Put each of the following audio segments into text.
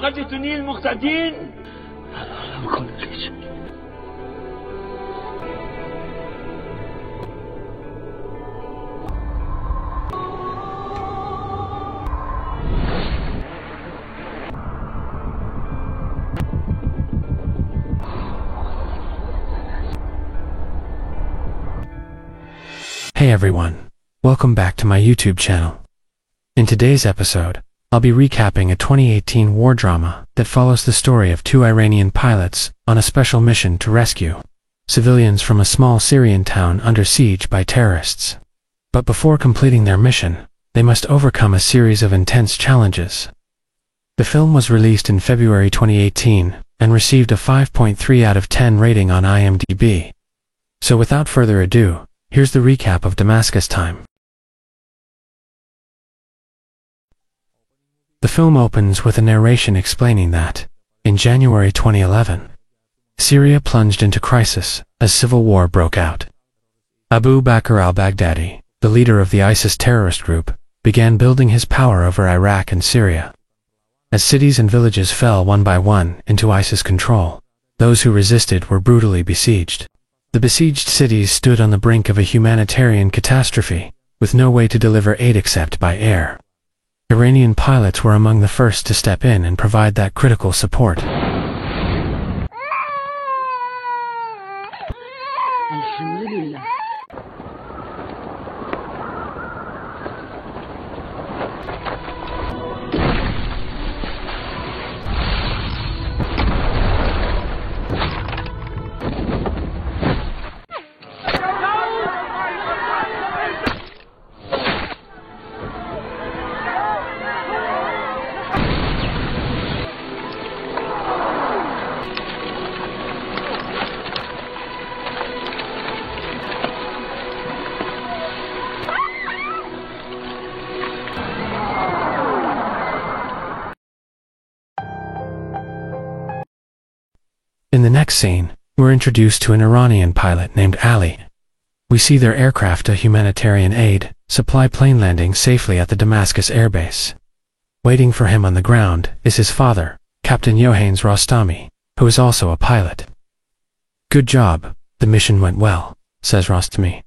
قتلتني المقتدين. Hey everyone, welcome back to my YouTube channel. In today's episode, I'll be recapping a 2018 war drama that follows the story of two Iranian pilots on a special mission to rescue civilians from a small Syrian town under siege by terrorists. But before completing their mission, they must overcome a series of intense challenges. The film was released in February 2018 and received a 5.3 out of 10 rating on IMDb. So without further ado, here's the recap of Damascus Time. The film opens with a narration explaining that, in January 2011, Syria plunged into crisis as civil war broke out. Abu Bakr al-Baghdadi, the leader of the ISIS terrorist group, began building his power over Iraq and Syria. As cities and villages fell one by one into ISIS control, those who resisted were brutally besieged. The besieged cities stood on the brink of a humanitarian catastrophe, with no way to deliver aid except by air. Iranian pilots were among the first to step in and provide that critical support. In the next scene, we're introduced to an Iranian pilot named Ali. We see their aircraft, a humanitarian aid, supply plane landing safely at the Damascus airbase. Waiting for him on the ground is his father, Captain Yohannes Rostami, who is also a pilot. "Good job, the mission went well," says Rostami.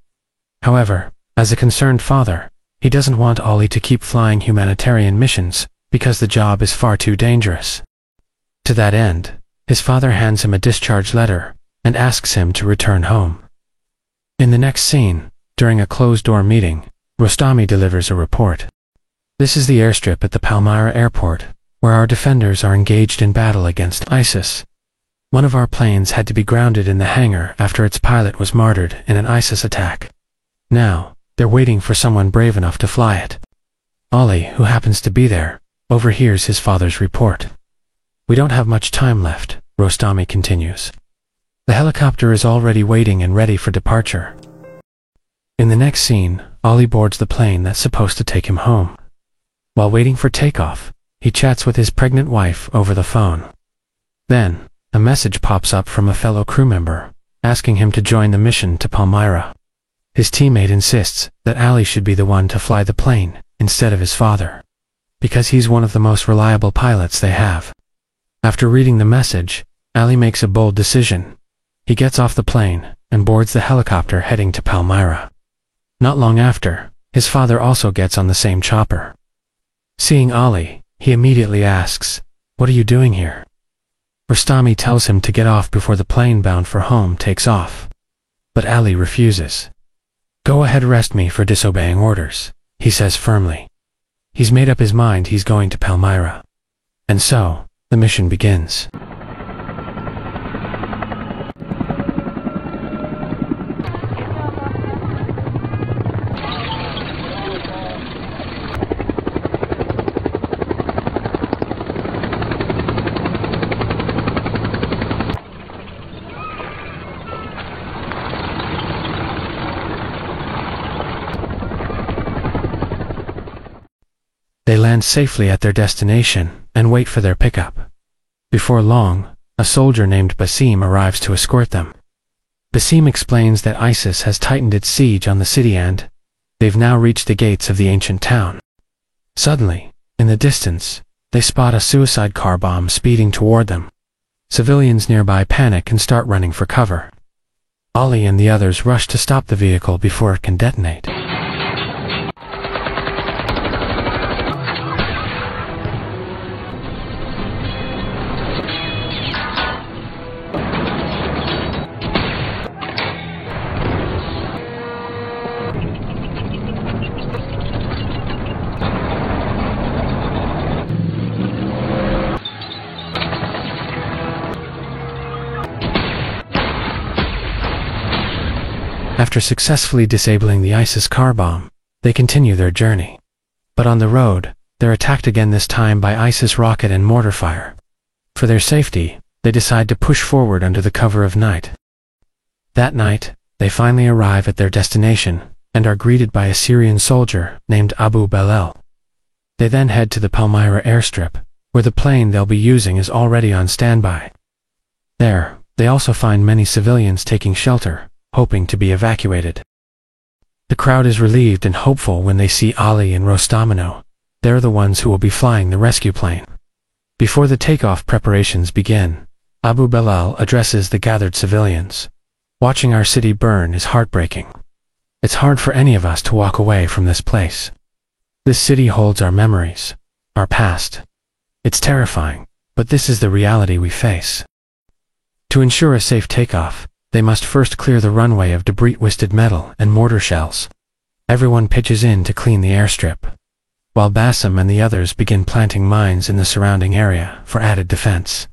However, as a concerned father, he doesn't want Ali to keep flying humanitarian missions because the job is far too dangerous. To that end, his father hands him a discharge letter and asks him to return home. In the next scene, during a closed-door meeting, Rostami delivers a report. This is the airstrip at the Palmyra airport, where our defenders are engaged in battle against ISIS. One of our planes had to be grounded in the hangar after its pilot was martyred in an ISIS attack. Now, they're waiting for someone brave enough to fly it. Ali, who happens to be there, overhears his father's report. "We don't have much time left," Rostami continues. "The helicopter is already waiting and ready for departure." In the next scene, Ali boards the plane that's supposed to take him home. While waiting for takeoff, he chats with his pregnant wife over the phone. Then, a message pops up from a fellow crew member, asking him to join the mission to Palmyra. His teammate insists that Ali should be the one to fly the plane instead of his father, because he's one of the most reliable pilots they have. After reading the message, Ali makes a bold decision. He gets off the plane and boards the helicopter heading to Palmyra. Not long after, his father also gets on the same chopper. Seeing Ali, he immediately asks, "What are you doing here?" Rostami tells him to get off before the plane bound for home takes off. But Ali refuses. "Go ahead, arrest me for disobeying orders," he says firmly. He's made up his mind he's going to Palmyra. And so, the mission begins. They land safely at their destination and wait for their pickup. Before long, a soldier named Basim arrives to escort them. Basim explains that ISIS has tightened its siege on the city and they've now reached the gates of the ancient town. Suddenly, in the distance, they spot a suicide car bomb speeding toward them. Civilians nearby panic and start running for cover. Ali and the others rush to stop the vehicle before it can detonate. After successfully disabling the ISIS car bomb, they continue their journey. But on the road, they're attacked again, this time by ISIS rocket and mortar fire. For their safety, they decide to push forward under the cover of night. That night, they finally arrive at their destination and are greeted by a Syrian soldier named Abu Belal. They then head to the Palmyra airstrip, where the plane they'll be using is already on standby. There, they also find many civilians taking shelter, hoping to be evacuated. The crowd is relieved and hopeful when they see Ali and Rostamino. They're the ones who will be flying the rescue plane. Before the takeoff preparations begin, Abu Belal addresses the gathered civilians. Watching our city burn is heartbreaking. It's hard for any of us to walk away from this place. This city holds our memories, our past. It's terrifying, but this is the reality we face. To ensure a safe takeoff, they must first clear the runway of debris-twisted metal and mortar shells. Everyone pitches in to clean the airstrip, while Bassem and the others begin planting mines in the surrounding area for added defense.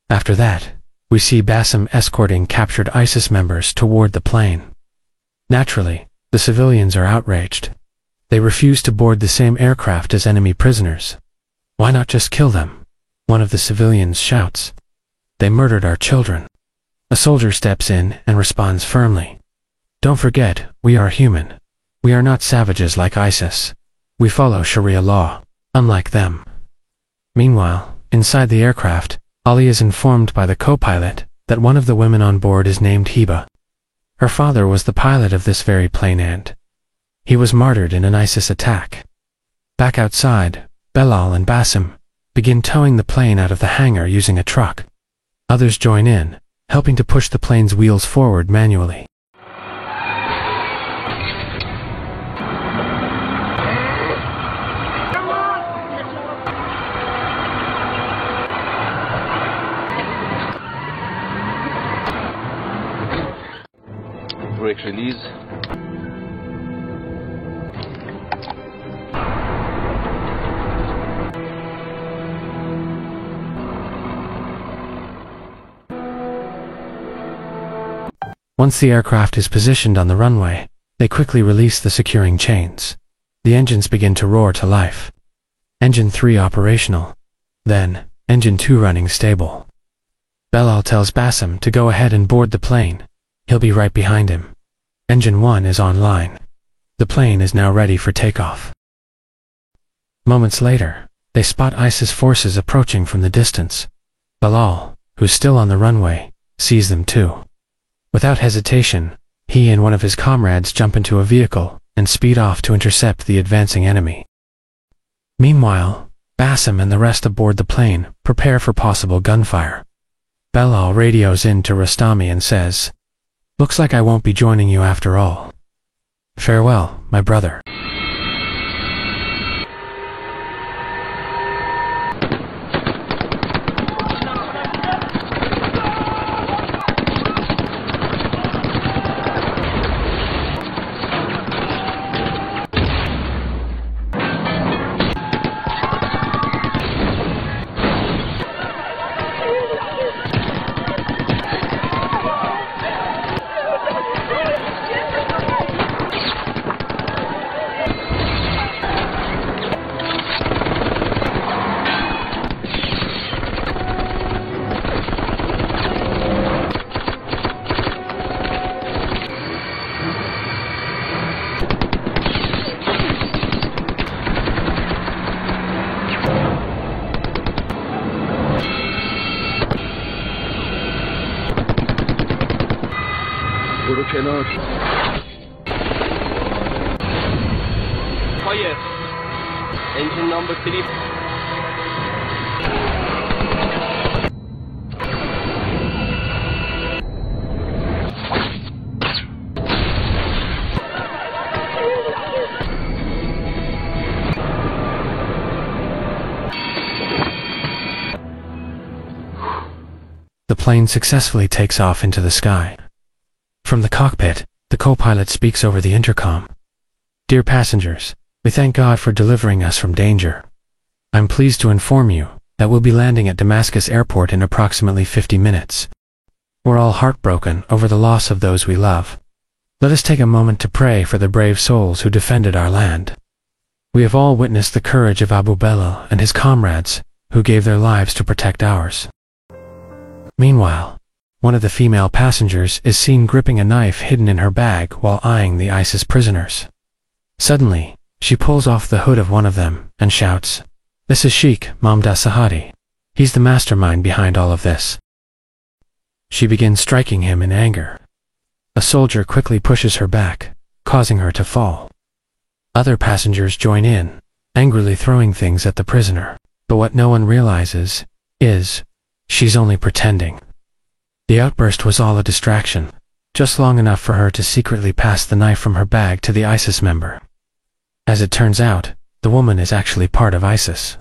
After that, we see Bassem escorting captured ISIS members toward the plane. Naturally, the civilians are outraged. They refuse to board the same aircraft as enemy prisoners. Why not just kill them? One of the civilians shouts. They murdered our children. A soldier steps in and responds firmly. Don't forget, we are human. We are not savages like ISIS. We follow Sharia law, unlike them. Meanwhile, inside the aircraft, Ali is informed by the co-pilot that one of the women on board is named Hiba. Her father was the pilot of this very plane and he was martyred in an ISIS attack. Back outside, Belal and Bassem begin towing the plane out of the hangar using a truck. Others join in, helping to push the plane's wheels forward manually. Brake release. Once the aircraft is positioned on the runway, they quickly release the securing chains. The engines begin to roar to life. Engine 3 operational. Then, Engine 2 running stable. Belal tells Bassem to go ahead and board the plane. He'll be right behind him. Engine 1 is online. The plane is now ready for takeoff. Moments later, they spot ISIS forces approaching from the distance. Belal, who's still on the runway, sees them too. Without hesitation, he and one of his comrades jump into a vehicle and speed off to intercept the advancing enemy. Meanwhile, Bassem and the rest aboard the plane prepare for possible gunfire. Belal radios in to Rostami and says, "Looks like I won't be joining you after all. Farewell, my brother." برو کنار. Fire. Engine number 3. the plane successfully takes off into the sky. From the cockpit, the co-pilot speaks over the intercom. "Dear passengers, we thank God for delivering us from danger. I'm pleased to inform you that we'll be landing at Damascus Airport in approximately 50 minutes. We're all heartbroken over the loss of those we love. Let us take a moment to pray for the brave souls who defended our land. We have all witnessed the courage of Abu Belal and his comrades who gave their lives to protect ours." Meanwhile, one of the female passengers is seen gripping a knife hidden in her bag while eyeing the ISIS prisoners. Suddenly, she pulls off the hood of one of them and shouts, "This is Sheikh Mamda Sahadi. He's the mastermind behind all of this." She begins striking him in anger. A soldier quickly pushes her back, causing her to fall. Other passengers join in, angrily throwing things at the prisoner, but what no one realizes is, she's only pretending. The outburst was all a distraction, just long enough for her to secretly pass the knife from her bag to the ISIS member. As it turns out, the woman is actually part of ISIS.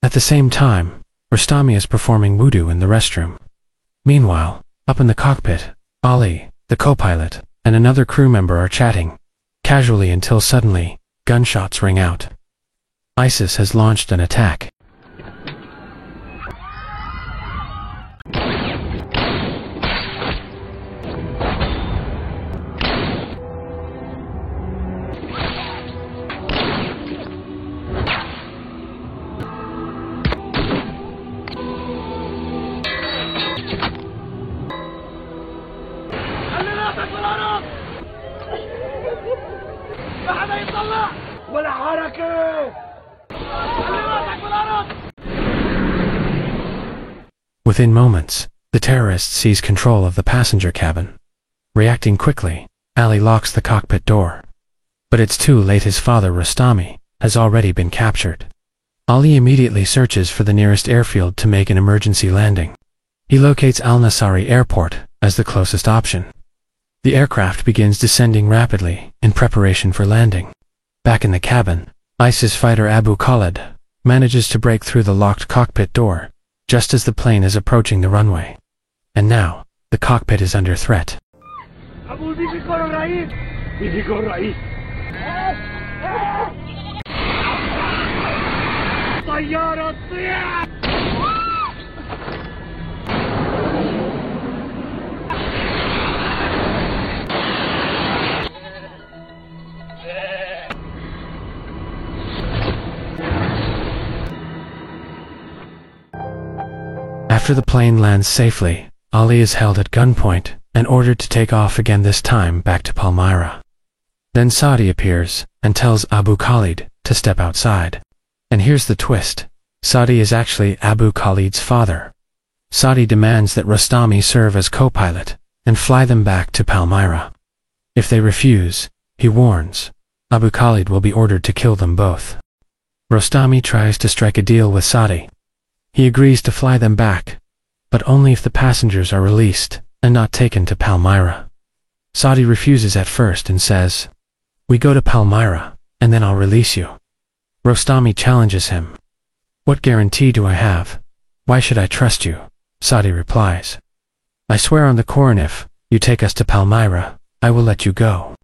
At the same time, Rostami is performing wudu in the restroom. Meanwhile, up in the cockpit, Ali, the co-pilot, and another crew member are chatting, casually until suddenly, gunshots ring out. ISIS has launched an attack. Within moments, the terrorist seize control of the passenger cabin. Reacting quickly, Ali locks the cockpit door. But it's too late. His father, Rostami, has already been captured. Ali immediately searches for the nearest airfield to make an emergency landing. He locates Al-Nasari Airport as the closest option. The aircraft begins descending rapidly in preparation for landing. Back in the cabin, ISIS fighter Abu Khalid manages to break through the locked cockpit door just as the plane is approaching the runway. And now, the cockpit is under threat. After the plane lands safely, Ali is held at gunpoint and ordered to take off again, this time back to Palmyra. Then Saadi appears and tells Abu Khalid to step outside. And here's the twist. Saadi is actually Abu Khalid's father. Saadi demands that Rostami serve as co-pilot and fly them back to Palmyra. If they refuse, he warns, Abu Khalid will be ordered to kill them both. Rostami tries to strike a deal with Saadi. He agrees to fly them back, but only if the passengers are released and not taken to Palmyra. Saadi refuses at first and says, "We go to Palmyra, and then I'll release you." Rostami challenges him. "What guarantee do I have? Why should I trust you?" Saadi replies, "I swear on the Quran, if you take us to Palmyra, I will let you go.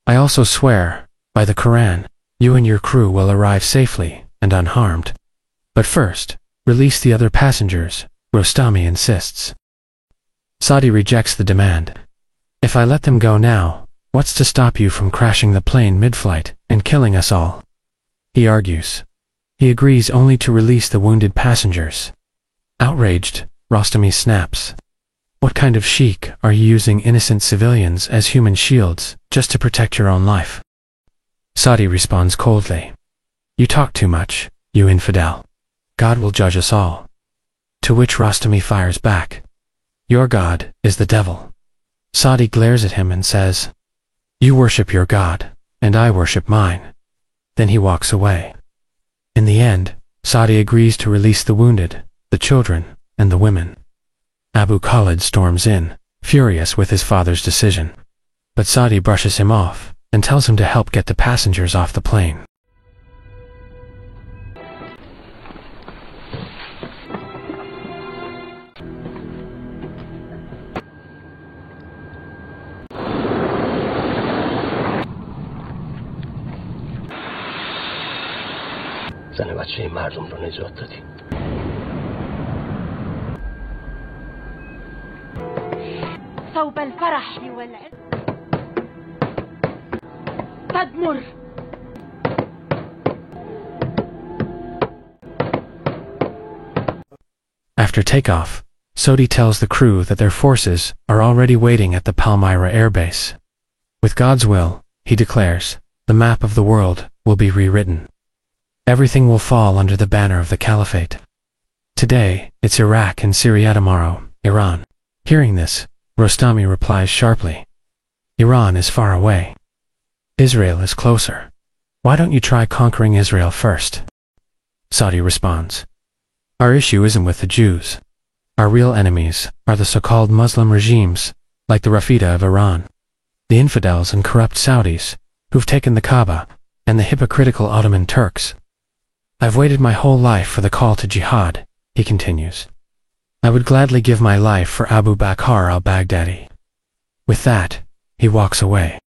I also swear, by the Quran, you and your crew will arrive safely and unharmed. But first, release the other passengers," Rostami insists. Saadi rejects the demand. "If I let them go now, what's to stop you from crashing the plane mid-flight and killing us all?" He argues. He agrees only to release the wounded passengers. Outraged, Rostami snaps. "What kind of sheik are you using innocent civilians as human shields just to protect your own life?" Saadi responds coldly. "You talk too much, you infidel. God will judge us all." To which Rostami fires back. "Your God is the devil." Saadi glares at him and says, "You worship your God, and I worship mine." Then he walks away. In the end, Saadi agrees to release the wounded, the children, and the women. Abu Khalid storms in, furious with his father's decision. But Saadi brushes him off and tells him to help get the passengers off the plane. زن بچه مردم رو نجات دادیم. ثوب الفرح والعز تدمر. After takeoff, Sodi tells the crew that their forces are already waiting at the Palmyra Air Base. With God's will, he declares, the map of the world will be rewritten. Everything will fall under the banner of the Caliphate. Today, it's Iraq and Syria, tomorrow, Iran. Hearing this, Rostami replies sharply, Iran is far away. Israel is closer. Why don't you try conquering Israel first? Sadi responds, our issue isn't with the Jews. Our real enemies are the so-called Muslim regimes, like the Rafida of Iran, the infidels and corrupt Saudis, who've taken the Kaaba, and the hypocritical Ottoman Turks. I've waited my whole life for the call to jihad, he continues. I would gladly give my life for Abu Bakr al-Baghdadi. With that, he walks away.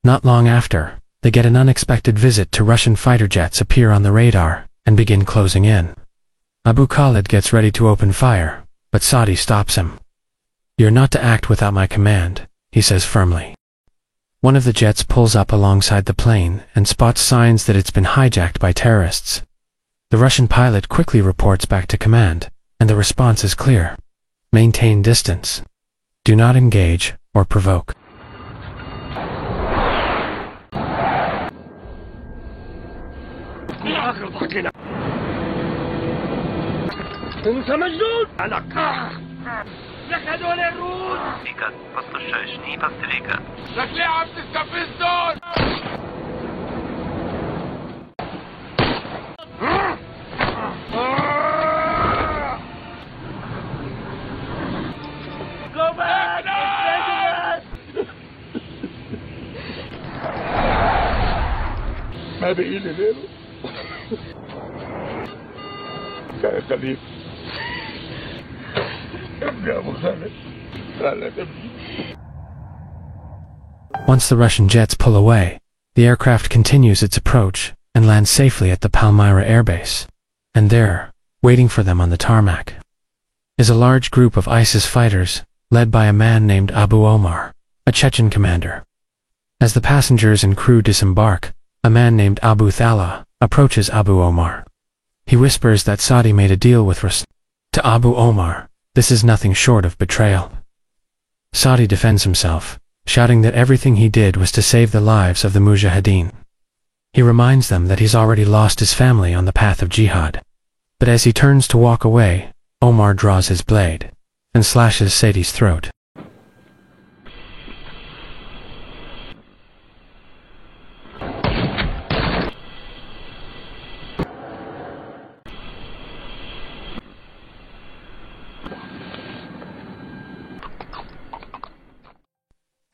Not long after, they get an unexpected visit to Russian fighter jets appear on the radar and begin closing in. Abu Khalid gets ready to open fire, but Sadi stops him. You're not to act without my command, he says firmly. One of the jets pulls up alongside the plane and spots signs that it's been hijacked by terrorists. The Russian pilot quickly reports back to command, and the response is clear. Maintain distance. Do not engage or provoke. انت مجنون؟ انا لك هدول الروس فصل الشاشني بستريكا لك ليه عم تستفزهم؟ Go back! ما بقي لي غيره يا خليل ابني ابو خالد خالد ابني. Once the Russian jets pull away, the aircraft continues its approach and lands safely at the Palmyra Air Base. And there, waiting for them on the tarmac, is a large group of ISIS fighters led by a man named Abu Omar, a Chechen commander. As the passengers and crew disembark, a man named Abu Thala approaches Abu Omar. He whispers that Sadi made a deal with Rus. To Abu Omar, this is nothing short of betrayal. Sadi defends himself, shouting that everything he did was to save the lives of the Mujahideen. He reminds them that he's already lost his family on the path of jihad. But as he turns to walk away, Omar draws his blade and slashes Sadi's throat.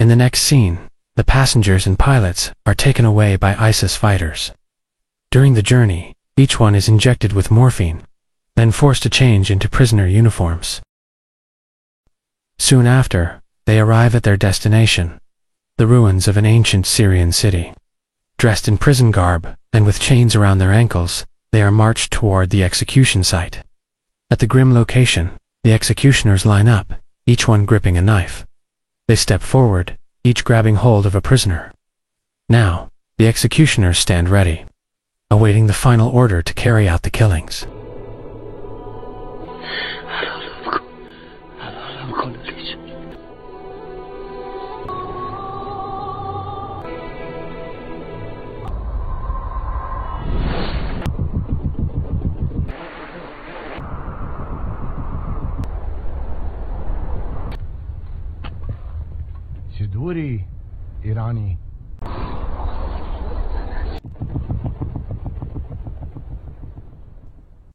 In the next scene, the passengers and pilots are taken away by ISIS fighters. During the journey, each one is injected with morphine, then forced to change into prisoner uniforms. Soon after, they arrive at their destination, the ruins of an ancient Syrian city. Dressed in prison garb, and with chains around their ankles, they are marched toward the execution site. At the grim location, the executioners line up, each one gripping a knife. They step forward, each grabbing hold of a prisoner. Now, the executioners stand ready, awaiting the final order to carry out the killings. Shiduri Irani.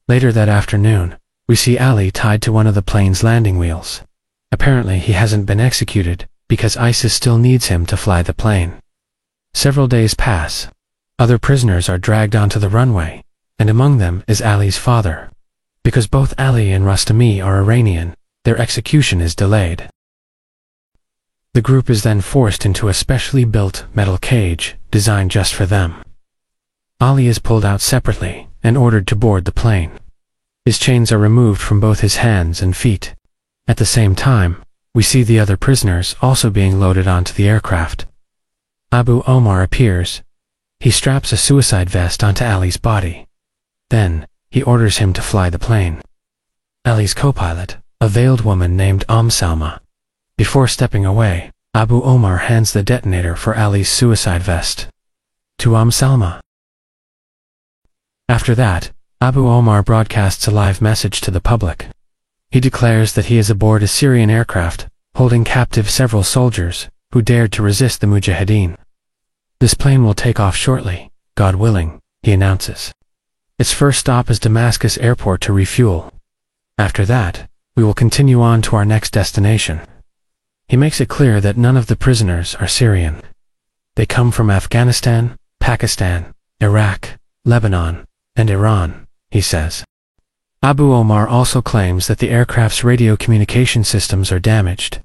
Later that afternoon, we see Ali tied to one of the plane's landing wheels. Apparently he hasn't been executed because ISIS still needs him to fly the plane. Several days pass. Other prisoners are dragged onto the runway, and among them is Ali's father. Because both Ali and Rostami are Iranian, their execution is delayed. The group is then forced into a specially built metal cage designed just for them. Ali is pulled out separately and ordered to board the plane. His chains are removed from both his hands and feet. At the same time, we see the other prisoners also being loaded onto the aircraft. Abu Omar appears. He straps a suicide vest onto Ali's body. Then, he orders him to fly the plane. Ali's co-pilot, a veiled woman named Salma. Before stepping away, Abu Omar hands the detonator for Ali's suicide vest to Salma. After that, Abu Omar broadcasts a live message to the public. He declares that he is aboard a Syrian aircraft, holding captive several soldiers who dared to resist the Mujahideen. This plane will take off shortly, God willing, he announces. Its first stop is Damascus Airport to refuel. After that, we will continue on to our next destination. He makes it clear that none of the prisoners are Syrian. They come from Afghanistan, Pakistan, Iraq, Lebanon, and Iran, he says. Abu Omar also claims that the aircraft's radio communication systems are damaged.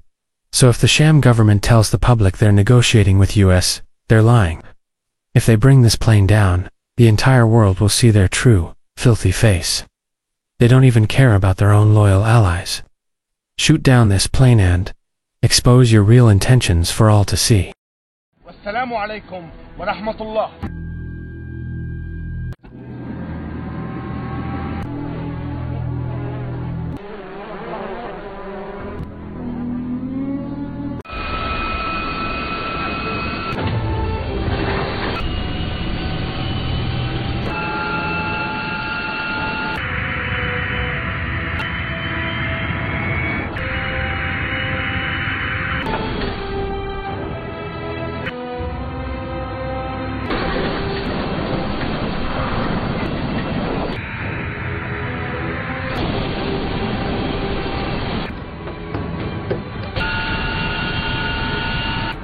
So if the Sham government tells the public they're negotiating with US, they're lying. If they bring this plane down, the entire world will see their true, filthy face. They don't even care about their own loyal allies. Shoot down this plane and expose your real intentions for all to see. Wassalamu alaikum wa rahmatullah.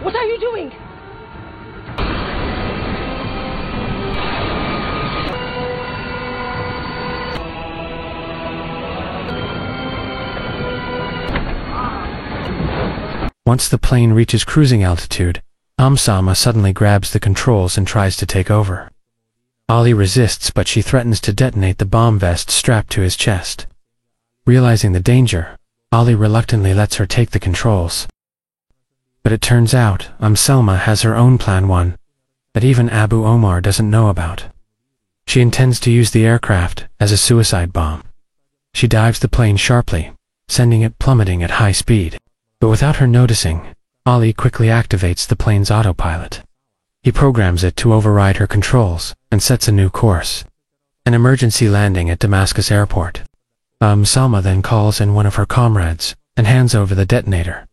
What are you doing? Once the plane reaches cruising altitude, Salma suddenly grabs the controls and tries to take over. Ali resists, but she threatens to detonate the bomb vest strapped to his chest. Realizing the danger, Ali reluctantly lets her take the controls. But it turns out, Salma has her own plan, one that even Abu Omar doesn't know about. She intends to use the aircraft as a suicide bomb. She dives the plane sharply, sending it plummeting at high speed. But without her noticing, Ali quickly activates the plane's autopilot. He programs it to override her controls and sets a new course. An emergency landing at Damascus Airport. Salma then calls in one of her comrades and hands over the detonator.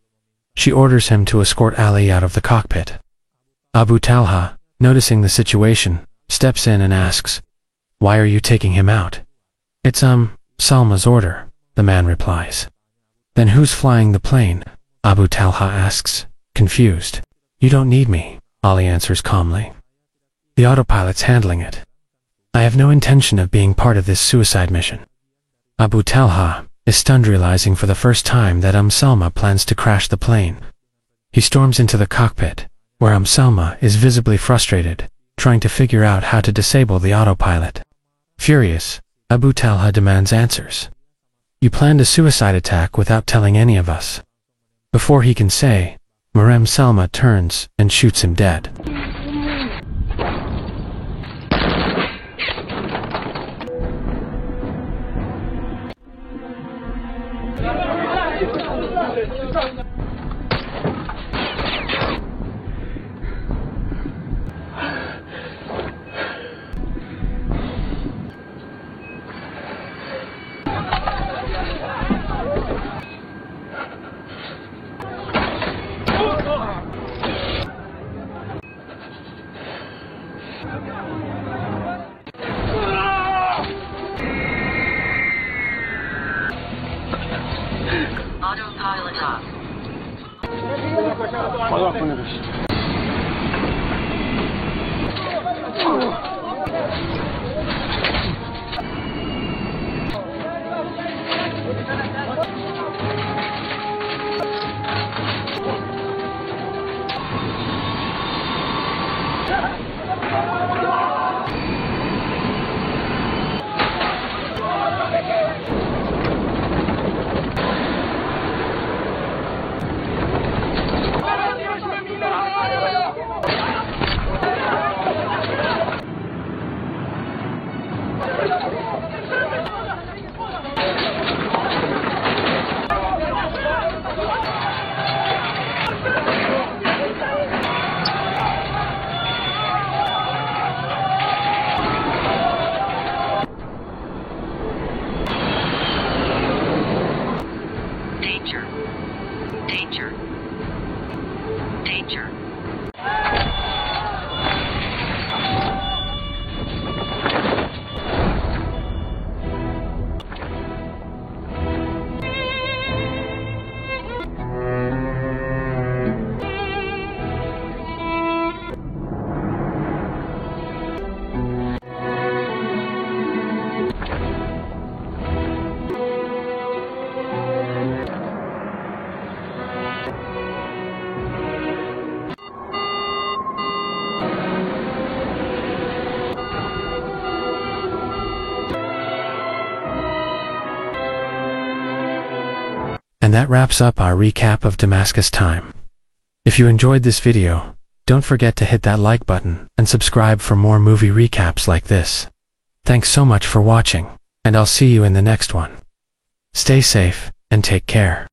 She orders him to escort Ali out of the cockpit. Abu Talha, noticing the situation, steps in and asks, "Why are you taking him out?" "It's, Salma's order," the man replies. "Then who's flying the plane?" Abu Talha asks, confused. "You don't need me," Ali answers calmly. "The autopilot's handling it. I have no intention of being part of this suicide mission." Abu Talha is stunned, realizing for the first time that Salma plans to crash the plane. He storms into the cockpit, where Salma is visibly frustrated, trying to figure out how to disable the autopilot. Furious, Abu Talha demands answers. "You planned a suicide attack without telling any of us." Before he can say, Salma turns and shoots him dead. Autopilot off. And that wraps up our recap of Damascus Time. If you enjoyed this video, don't forget to hit that like button and subscribe for more movie recaps like this. Thanks so much for watching, and I'll see you in the next one. Stay safe and take care.